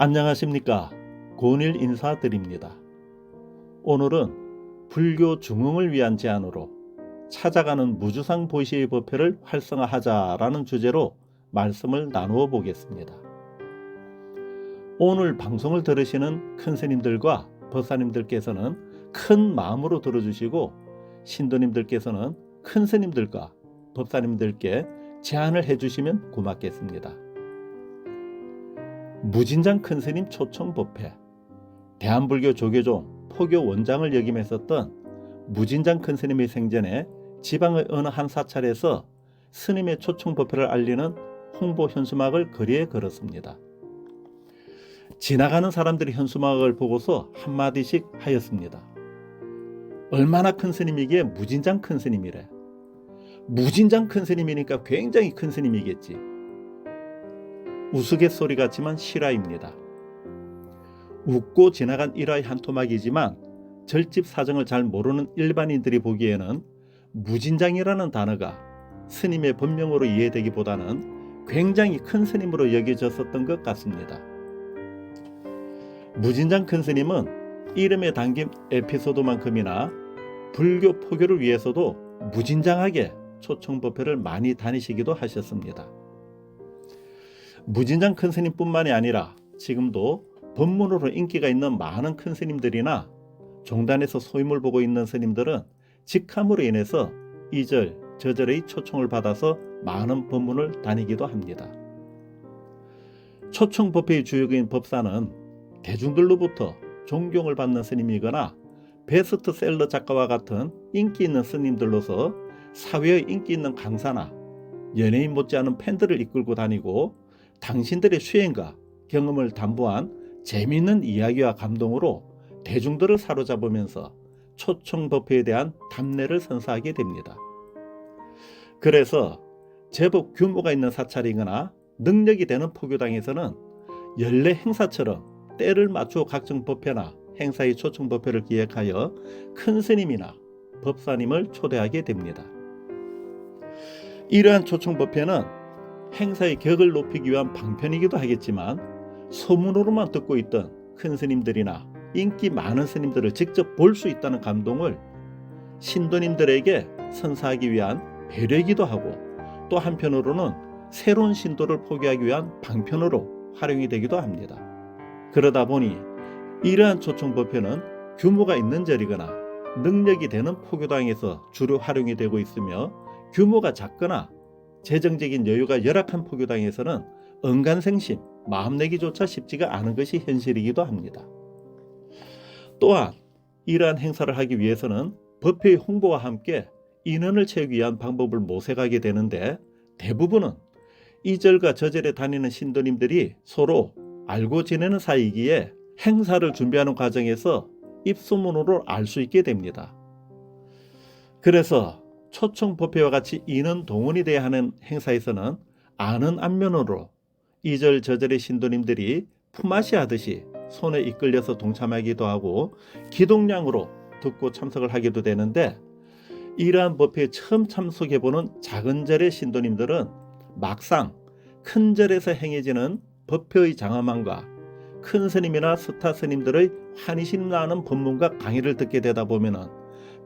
안녕하십니까. 고은일 인사드립니다. 오늘은 불교 중흥을 위한 제안으로 찾아가는 무주상 보시의 법회를 활성화하자라는 주제로 말씀을 나누어 보겠습니다. 오늘 방송을 들으시는 큰 스님들과 법사님들께서는 큰 마음으로 들어주시고, 신도님들께서는 큰 스님들과 법사님들께 제안을 해주시면 고맙겠습니다. 무진장 큰스님 초청법회, 대한불교 조계종 포교 원장을 역임했었던 무진장 큰스님의 생전에 지방의 어느 한 사찰에서 스님의 초청법회를 알리는 홍보 현수막을 거리에 걸었습니다. 지나가는 사람들이 현수막을 보고서 한마디씩 하였습니다. 얼마나 큰 스님이기에 무진장 큰 스님이래. 무진장 큰 스님이니까 굉장히 큰 스님이겠지. 우스갯소리 같지만 실화입니다. 웃고 지나간 일화의 한 토막이지만 절집 사정을 잘 모르는 일반인들이 보기에는 무진장이라는 단어가 스님의 본명으로 이해되기보다는 굉장히 큰 스님으로 여겨졌었던 것 같습니다. 무진장 큰 스님은 이름에 담긴 에피소드만큼이나 불교 포교를 위해서도 무진장하게 초청법회를 많이 다니시기도 하셨습니다. 무진장 큰 스님뿐만이 아니라 지금도 법문으로 인기가 있는 많은 큰 스님들이나 종단에서 소임을 보고 있는 스님들은 직함으로 인해서 이절 저절의 초청을 받아서 많은 법문을 다니기도 합니다. 초청법회의 주역인 법사는 대중들로부터 존경을 받는 스님이거나 베스트셀러 작가와 같은 인기 있는 스님들로서 사회의 인기 있는 강사나 연예인 못지않은 팬들을 이끌고 다니고, 당신들의 수행과 경험을 담보한 재미있는 이야기와 감동으로 대중들을 사로잡으면서 초청법회에 대한 답례를 선사하게 됩니다. 그래서 제법 규모가 있는 사찰이거나 능력이 되는 포교당에서는 연례 행사처럼 때를 맞추어 각종 법회나 행사의 초청법회를 기획하여 큰 스님이나 법사님을 초대하게 됩니다. 이러한 초청법회는 행사의 격을 높이기 위한 방편이기도 하겠지만, 소문으로만 듣고 있던 큰 스님들이나 인기 많은 스님들을 직접 볼 수 있다는 감동을 신도님들에게 선사하기 위한 배려이기도 하고, 또 한편으로는 새로운 신도를 포교하기 위한 방편으로 활용이 되기도 합니다. 그러다 보니 이러한 초청법회는 규모가 있는 절이거나 능력이 되는 포교당에서 주로 활용이 되고 있으며, 규모가 작거나 재정적인 여유가 열악한 포교당에서는 언간생심, 마음내기조차 쉽지가 않은 것이 현실이기도 합니다. 또한 이러한 행사를 하기 위해서는 법회의 홍보와 함께 인원을 채우기 위한 방법을 모색하게 되는데, 대부분은 이 절과 저 절에 다니는 신도님들이 서로 알고 지내는 사이이기에 행사를 준비하는 과정에서 입소문으로 알 수 있게 됩니다. 그래서 초청법회와 같이 인원 동원이 돼야 하는 행사에서는 아는 안면으로 이절 저절의 신도님들이 품앗이 하듯이 손에 이끌려서 동참하기도 하고 기동량으로 듣고 참석을 하기도 되는데, 이러한 법회에 처음 참석해보는 작은 절의 신도님들은 막상 큰 절에서 행해지는 법회의 장엄함과 큰 스님이나 스타 스님들의 환희심 나는 법문과 강의를 듣게 되다 보면은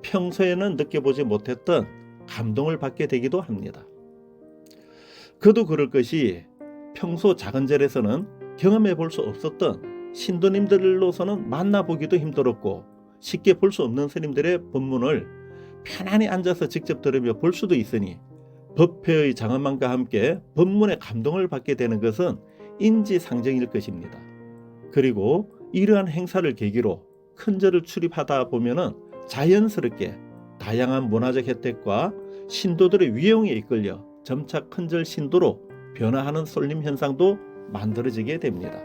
평소에는 느껴보지 못했던 감동을 받게 되기도 합니다. 그도 그럴 것이 평소 작은 절에서는 경험해 볼 수 없었던 신도님들로서는 만나보기도 힘들었고 쉽게 볼 수 없는 스님들의 법문을 편안히 앉아서 직접 들으며 볼 수도 있으니, 법회의 장엄함과 함께 법문의 감동을 받게 되는 것은 인지상정일 것입니다. 그리고 이러한 행사를 계기로 큰 절을 출입하다 보면은 자연스럽게 다양한 문화적 혜택과 신도들의 위용에 이끌려 점차 큰절 신도로 변화하는 쏠림 현상도 만들어지게 됩니다.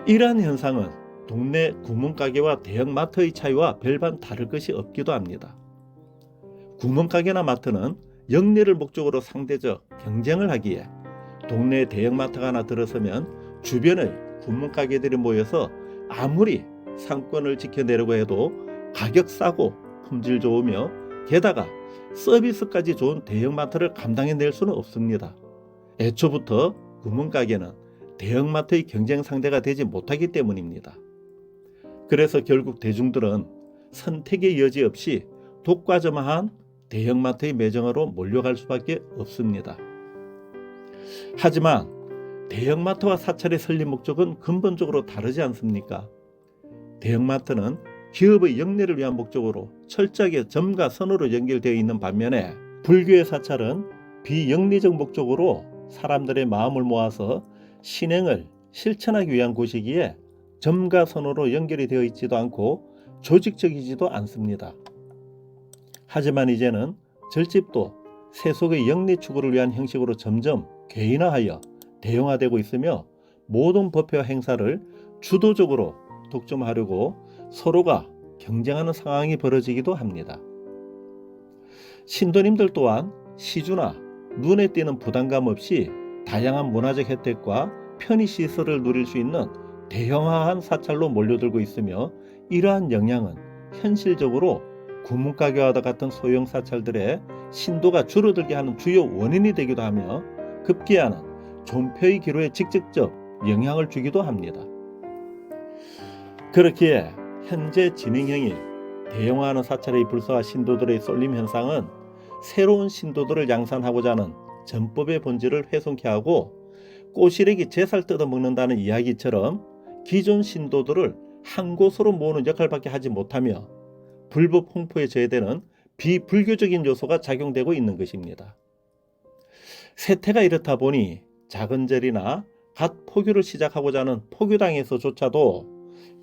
이러한 현상은 동네 구멍가게와 대형마트의 차이와 별반 다를 것이 없기도 합니다. 구멍가게나 마트는 영리를 목적으로 상대적 경쟁을 하기에 동네 대형마트가 하나 들어서면 주변의 구멍가게들이 모여서 아무리 상권을 지켜내려고 해도 가격 싸고 품질 좋으며 게다가 서비스까지 좋은 대형마트를 감당해낼 수는 없습니다. 애초부터 구멍가게는 대형마트의 경쟁 상대가 되지 못하기 때문입니다. 그래서 결국 대중들은 선택의 여지 없이 독과점화한 대형마트의 매장으로 몰려갈 수밖에 없습니다. 하지만 대형마트와 사찰의 설립 목적은 근본적으로 다르지 않습니까? 대형마트는 기업의 영리를 위한 목적으로 철저하게 점과 선으로 연결되어 있는 반면에 불교의 사찰은 비영리적 목적으로 사람들의 마음을 모아서 신행을 실천하기 위한 곳이기에 점과 선으로 연결이 되어 있지도 않고 조직적이지도 않습니다. 하지만 이제는 절집도 세속의 영리 추구를 위한 형식으로 점점 개인화하여 대형화되고 있으며 모든 법회와 행사를 주도적으로 독점하려고 서로가 경쟁하는 상황이 벌어지기도 합니다. 신도님들 또한 시주나 눈에 띄는 부담감 없이 다양한 문화적 혜택과 편의시설을 누릴 수 있는 대형화한 사찰로 몰려들고 있으며 이러한 영향은 현실적으로 구문가게와도 같은 소형 사찰들의 신도가 줄어들게 하는 주요 원인이 되기도 하며 급기야는 존폐의 기로에 직접적 영향을 주기도 합니다. 그렇기에 현재 진행형인 대형화하는 사찰의 불사와 신도들의 쏠림 현상은 새로운 신도들을 양산하고자 하는 전법의 본질을 훼손케 하고 꼬시래기 제살 뜯어먹는다는 이야기처럼 기존 신도들을 한 곳으로 모으는 역할밖에 하지 못하며 불법 홍포에 저해되는 비불교적인 요소가 작용되고 있는 것입니다. 세태가 이렇다 보니 작은 절이나 갓 포교를 시작하고자 하는 포교당에서조차도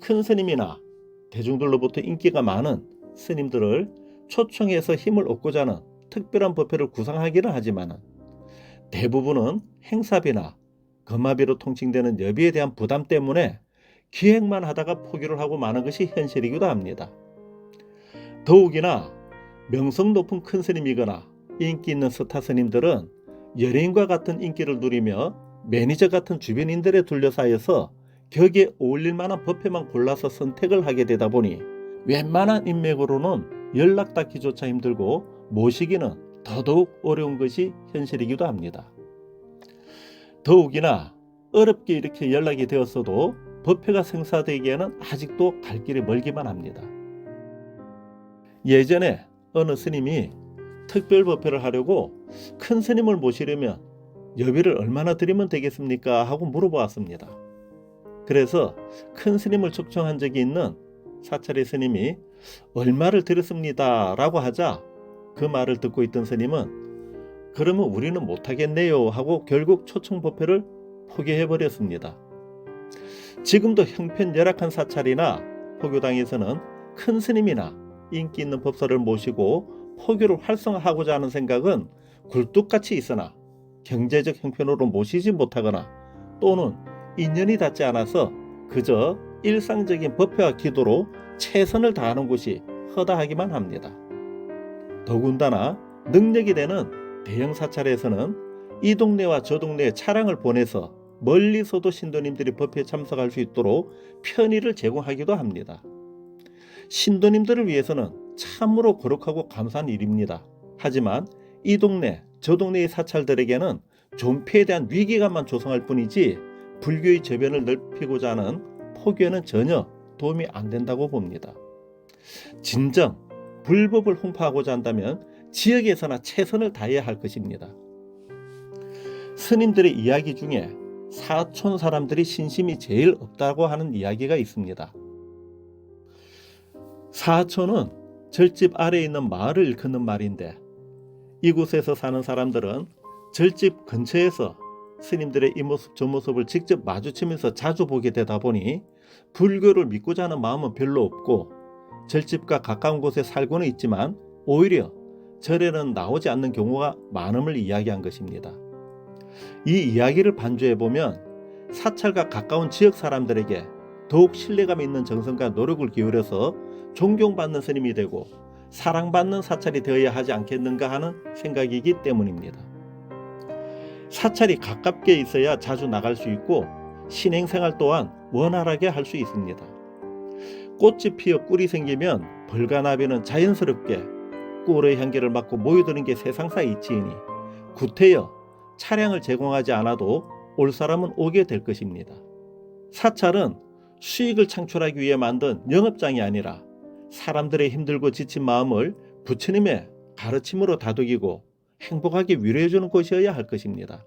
큰 스님이나 대중들로부터 인기가 많은 스님들을 초청해서 힘을 얻고자 하는 특별한 법회를 구상하기는 하지만 대부분은 행사비나 거마비로 통칭되는 여비에 대한 부담 때문에 기획만 하다가 포기를 하고 마는 것이 현실이기도 합니다. 더욱이나 명성 높은 큰 스님이거나 인기 있는 스타 스님들은 연예인과 같은 인기를 누리며 매니저 같은 주변인들에 둘러싸여서 격에 어울릴 만한 법회만 골라서 선택을 하게 되다 보니 웬만한 인맥으로는 연락 닿기조차 힘들고 모시기는 더더욱 어려운 것이 현실이기도 합니다. 더욱이나 어렵게 이렇게 연락이 되었어도 법회가 성사되기에는 아직도 갈 길이 멀기만 합니다. 예전에 어느 스님이 특별 법회를 하려고 큰 스님을 모시려면 여비를 얼마나 드리면 되겠습니까? 하고 물어보았습니다. 그래서 큰 스님을 초청한 적이 있는 사찰의 스님이 얼마를 드렸습니다 라고 하자 그 말을 듣고 있던 스님은 그러면 우리는 못하겠네요 하고 결국 초청 법회를 포기해버렸습니다. 지금도 형편 열악한 사찰이나 포교당에서는 큰 스님이나 인기 있는 법사를 모시고 포교를 활성화하고자 하는 생각은 굴뚝같이 있으나 경제적 형편으로 모시지 못하거나 또는 인연이 닿지 않아서 그저 일상적인 법회와 기도로 최선을 다하는 곳이 허다하기만 합니다. 더군다나 능력이 되는 대형 사찰에서는 이 동네와 저 동네에 차량을 보내서 멀리서도 신도님들이 법회에 참석할 수 있도록 편의를 제공하기도 합니다. 신도님들을 위해서는 참으로 거룩하고 감사한 일입니다. 하지만 이 동네 저 동네의 사찰들에게는 존폐에 대한 위기감만 조성할 뿐이지 불교의 저변을 넓히고자 하는 포교에는 전혀 도움이 안 된다고 봅니다. 진정 불법을 홍보하고자 한다면 지역에서나 최선을 다해야 할 것입니다. 스님들의 이야기 중에 사촌 사람들이 신심이 제일 없다고 하는 이야기가 있습니다. 사촌은 절집 아래에 있는 마을을 일컫는 말인데 이곳에서 사는 사람들은 절집 근처에서 스님들의 이 모습 저 모습을 직접 마주치면서 자주 보게 되다 보니 불교를 믿고자 하는 마음은 별로 없고 절집과 가까운 곳에 살고는 있지만 오히려 절에는 나오지 않는 경우가 많음을 이야기한 것입니다. 이 이야기를 반주해보면 사찰과 가까운 지역 사람들에게 더욱 신뢰감 있는 정성과 노력을 기울여서 존경받는 스님이 되고 사랑받는 사찰이 되어야 하지 않겠는가 하는 생각이기 때문입니다. 사찰이 가깝게 있어야 자주 나갈 수 있고 신행생활 또한 원활하게 할 수 있습니다. 꽃이 피어 꿀이 생기면 벌과나비는 자연스럽게 꿀의 향기를 맡고 모여드는 게 세상사 이치이니 구태여 차량을 제공하지 않아도 올 사람은 오게 될 것입니다. 사찰은 수익을 창출하기 위해 만든 영업장이 아니라 사람들의 힘들고 지친 마음을 부처님의 가르침으로 다독이고 행복하게 위로해주는 곳이어야 할 것입니다.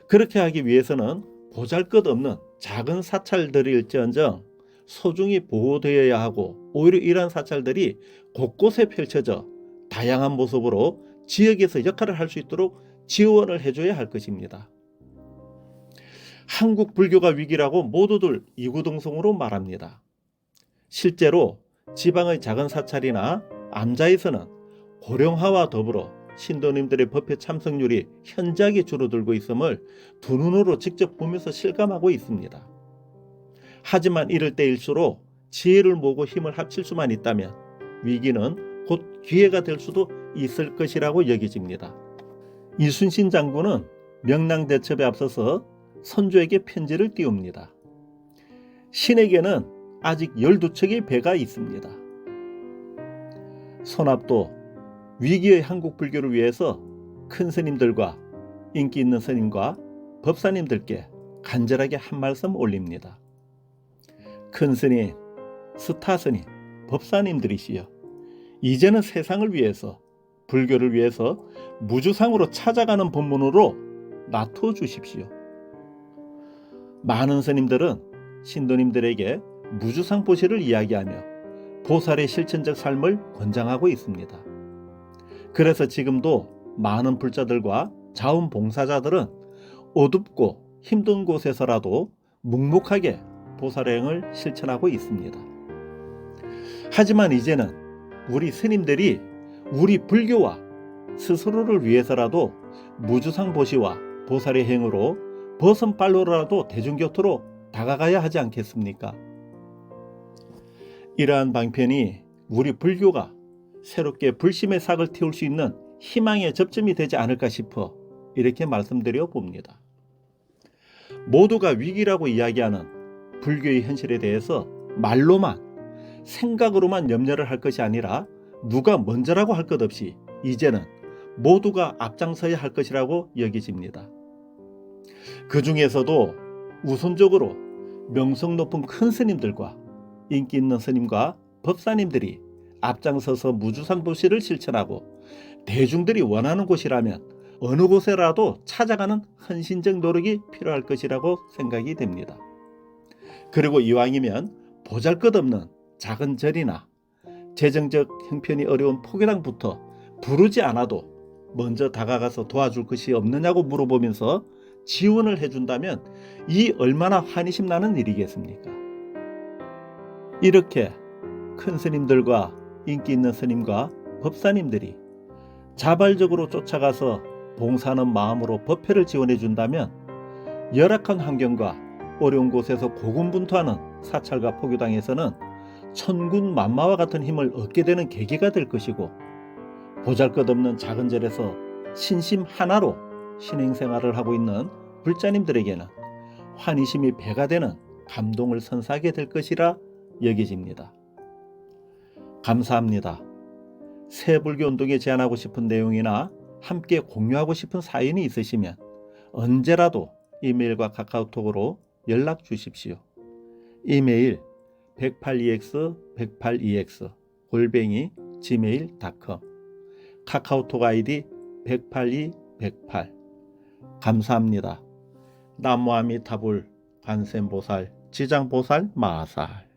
그렇게 하기 위해서는 보잘것없는 작은 사찰들일지언정 소중히 보호되어야 하고, 오히려 이러한 사찰들이 곳곳에 펼쳐져 다양한 모습으로 지역에서 역할을 할 수 있도록 지원을 해줘야 할 것입니다. 한국 불교가 위기라고 모두들 이구동성으로 말합니다. 실제로 지방의 작은 사찰이나 암자에서는 고령화와 더불어 신도님들의 법회 참석률이 현저하게 줄어들고 있음을 두 눈으로 직접 보면서 실감하고 있습니다. 하지만 이럴 때일수록 지혜를 모으고 힘을 합칠 수만 있다면 위기는 곧 기회가 될 수도 있을 것이라고 여겨집니다. 이순신 장군은 명랑대첩에 앞서서 선조에게 편지를 띄웁니다. 신에게는 아직 12척의 배가 있습니다. 손압도 위기의 한국 불교를 위해서 큰 스님들과 인기 있는 스님과 법사님들께 간절하게 한 말씀 올립니다. 큰 스님, 스타 스님, 법사님들이시여, 이제는 세상을 위해서, 불교를 위해서 무주상으로 찾아가는 법문으로 놔둬 주십시오. 많은 스님들은 신도님들에게 무주상 보시를 이야기하며 보살의 실천적 삶을 권장하고 있습니다. 그래서 지금도 많은 불자들과 자원봉사자들은 어둡고 힘든 곳에서라도 묵묵하게 보살행을 실천하고 있습니다. 하지만 이제는 우리 스님들이 우리 불교와 스스로를 위해서라도 무주상 보시와 보살의 행으로 버선발로라도 대중교토로 다가가야 하지 않겠습니까? 이러한 방편이 우리 불교가 새롭게 불심의 삭을 틔울 수 있는 희망의 접점이 되지 않을까 싶어 이렇게 말씀드려 봅니다. 모두가 위기라고 이야기하는 불교의 현실에 대해서 말로만, 생각으로만 염려를 할 것이 아니라 누가 먼저라고 할 것 없이 이제는 모두가 앞장서야 할 것이라고 여겨집니다. 그 중에서도 우선적으로 명성 높은 큰 스님들과 인기 있는 스님과 법사님들이 앞장서서 무주상 보시를 실천하고 대중들이 원하는 곳이라면 어느 곳에라도 찾아가는 헌신적 노력이 필요할 것이라고 생각이 됩니다. 그리고 이왕이면 보잘것없는 작은 절이나 재정적 형편이 어려운 포교당부터 부르지 않아도 먼저 다가가서 도와줄 것이 없느냐고 물어보면서 지원을 해준다면 이 얼마나 환희심 나는 일이겠습니까? 이렇게 큰 스님들과 인기 있는 스님과 법사님들이 자발적으로 쫓아가서 봉사하는 마음으로 법회를 지원해 준다면 열악한 환경과 어려운 곳에서 고군분투하는 사찰과 포교당에서는 천군만마와 같은 힘을 얻게 되는 계기가 될 것이고, 보잘것없는 작은 절에서 신심 하나로 신행생활을 하고 있는 불자님들에게는 환희심이 배가 되는 감동을 선사하게 될 것이라 여겨집니다. 감사합니다. 새불교 운동에 제안하고 싶은 내용이나 함께 공유하고 싶은 사연이 있으시면 언제라도 이메일과 카카오톡으로 연락 주십시오. 이메일 182x108ex@gmail.com, 카카오톡 아이디 182-108. 감사합니다. 나무아미타불 관세음보살 지장보살 마살.